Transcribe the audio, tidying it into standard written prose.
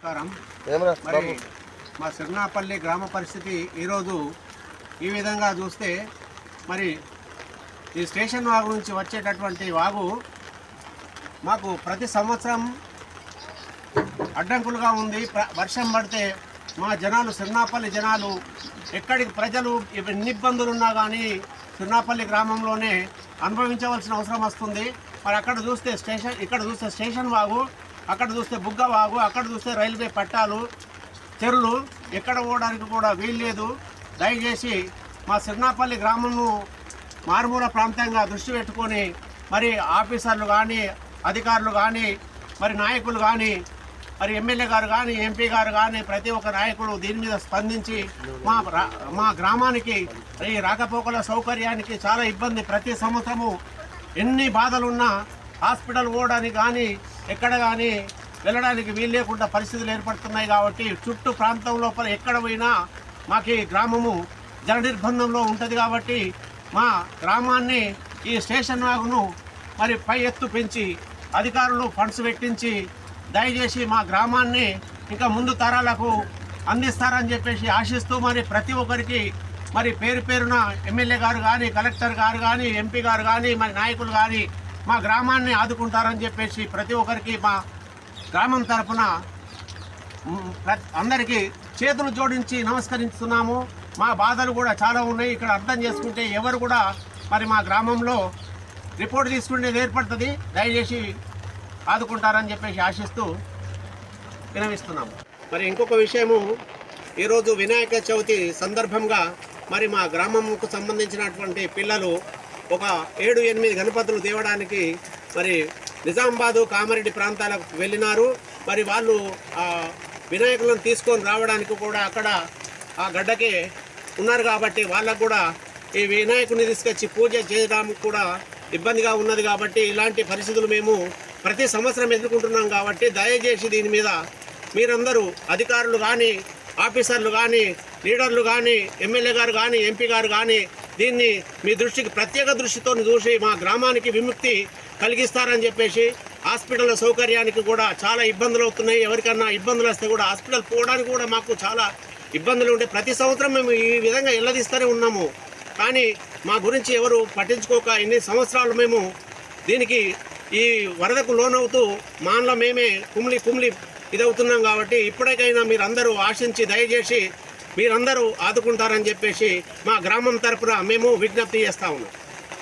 నమస్కారం. మరి మా సిర్నాపల్లి గ్రామ పరిస్థితి ఈరోజు ఈ విధంగా చూస్తే, మరి ఈ స్టేషన్ వాగు నుంచి వచ్చేటటువంటి వాగు మాకు ప్రతి సంవత్సరం అడ్డంకులుగా ఉంది. వర్షం పడితే మా జనాలు, సిర్నాపల్లి జనాలు, ఎక్కడికి ప్రజలు ఎన్ని ఇబ్బందులు ఉన్నా కానీ సిర్నాపల్లి గ్రామంలోనే అనుభవించవలసిన అవసరం వస్తుంది. మరి అక్కడ చూస్తే స్టేషన్, ఇక్కడ చూస్తే స్టేషన్ వాగు, అక్కడ చూస్తే బుగ్గ వాగు, అక్కడ చూస్తే రైల్వే పట్టాలు, చెరువులు, ఎక్కడ పోవడానికి కూడా వీల్లేదు. దయచేసి మా సిర్నాపల్లి గ్రామంను మారుమూల ప్రాంతంగా దృష్టి పెట్టుకొని మరి ఆఫీసర్లు కానీ, అధికారులు కానీ, మరి నాయకులు కానీ, మరి ఎమ్మెల్యే గారు కానీ, ఎంపీ గారు కానీ, ప్రతి ఒక్క నాయకుడు దీని మీద స్పందించి మా గ్రామానికి ఈ రాకపోకల సౌకర్యానికి చాలా ఇబ్బంది. ప్రతి సంవత్సరము ఎన్ని బాధలున్నా హాస్పిటల్ పోవడానికి కానీ, ఎక్కడ కానీ వెళ్ళడానికి వీలు లేకుండా పరిస్థితులు ఏర్పడుతున్నాయి. కాబట్టి చుట్టూ ప్రాంతం లోపల ఎక్కడ పోయినా మాకు గ్రామము జన నిర్బంధంలో ఉంటుంది. కాబట్టి మా గ్రామాన్ని ఈ స్టేషన్ వాగును మరి పై ఎత్తు పెంచి అధికారులు ఫండ్స్ పెట్టించి దయచేసి మా గ్రామాన్ని ఇంకా ముందు తరాలకు అందిస్తారని చెప్పేసి ఆశిస్తూ, మరి ప్రతి ఒక్కరికి మరి పేరు పేరున ఎమ్మెల్యే గారు కానీ, కలెక్టర్ గారు కానీ, ఎంపీ గారు కానీ, మరి నాయకులు కానీ మా గ్రామాన్ని ఆదుకుంటారని చెప్పేసి ప్రతి ఒక్కరికి మా గ్రామం తరఫున అందరికీ చేతులు జోడించి నమస్కరిస్తున్నాము. మా బాధలు కూడా చాలా ఉన్నాయి. ఇక్కడ అర్థం చేసుకుంటే ఎవరు కూడా మరి మా గ్రామంలో రిపోర్ట్ తీసుకునేది ఏర్పడుతుంది. దయచేసి ఆదుకుంటారని చెప్పేసి ఆశిస్తూ వినవిస్తున్నాము. మరి ఇంకొక విషయము, ఈరోజు వినాయక చవితి సందర్భంగా మరి మా గ్రామంకు సంబంధించినటువంటి పిల్లలు ఒక 7-8 గణపతులు తేవడానికి మరి నిజామాబాదు, కామారెడ్డి ప్రాంతాలకు వెళ్ళినారు. మరి వాళ్ళు ఆ వినాయకులను తీసుకొని రావడానికి కూడా అక్కడ ఆ గడ్డకే ఉన్నారు. కాబట్టి వాళ్ళకు కూడా ఈ వినాయకుని తీసుకొచ్చి పూజ చేయడానికి కూడా ఇబ్బందిగా ఉన్నది. కాబట్టి ఇలాంటి పరిస్థితులు మేము ప్రతి సంవత్సరం ఎదుర్కొంటున్నాం. కాబట్టి దయచేసి దీని మీద మీరందరూ అధికారులు కానీ, ఆఫీసర్లు కానీ, లీడర్లు కానీ, ఎమ్మెల్యే గారు కానీ, ఎంపీ గారు కానీ దీన్ని మీ దృష్టికి ప్రత్యేక దృష్టితో చూసి మా గ్రామానికి విముక్తి కలిగిస్తారని చెప్పేసి, హాస్పిటల్ సౌకర్యానికి కూడా చాలా ఇబ్బందులు అవుతున్నాయి. ఎవరికన్నా ఇబ్బందులు వస్తే కూడా హాస్పిటల్ పోవడానికి కూడా మాకు చాలా ఇబ్బందులు ఉంటాయి. ప్రతి సంవత్సరం మేము ఈ విధంగా ఎల్లదీస్తూనే ఉన్నాము. కానీ మా గురించి ఎవరు పట్టించుకోక ఇన్ని సంవత్సరాలు మేము దీనికి ఈ వరదకు లోనవుతూ మాన్లో మేమే కుమిలి ఇదవుతున్నాం. కాబట్టి ఇప్పటికైనా మీరందరూ ఆశించి దయచేసి మీరందరూ ఆదుకుంటారని చెప్పేసి మా గ్రామం తరపున మేము విజ్ఞప్తి చేస్తా ఉన్నాం.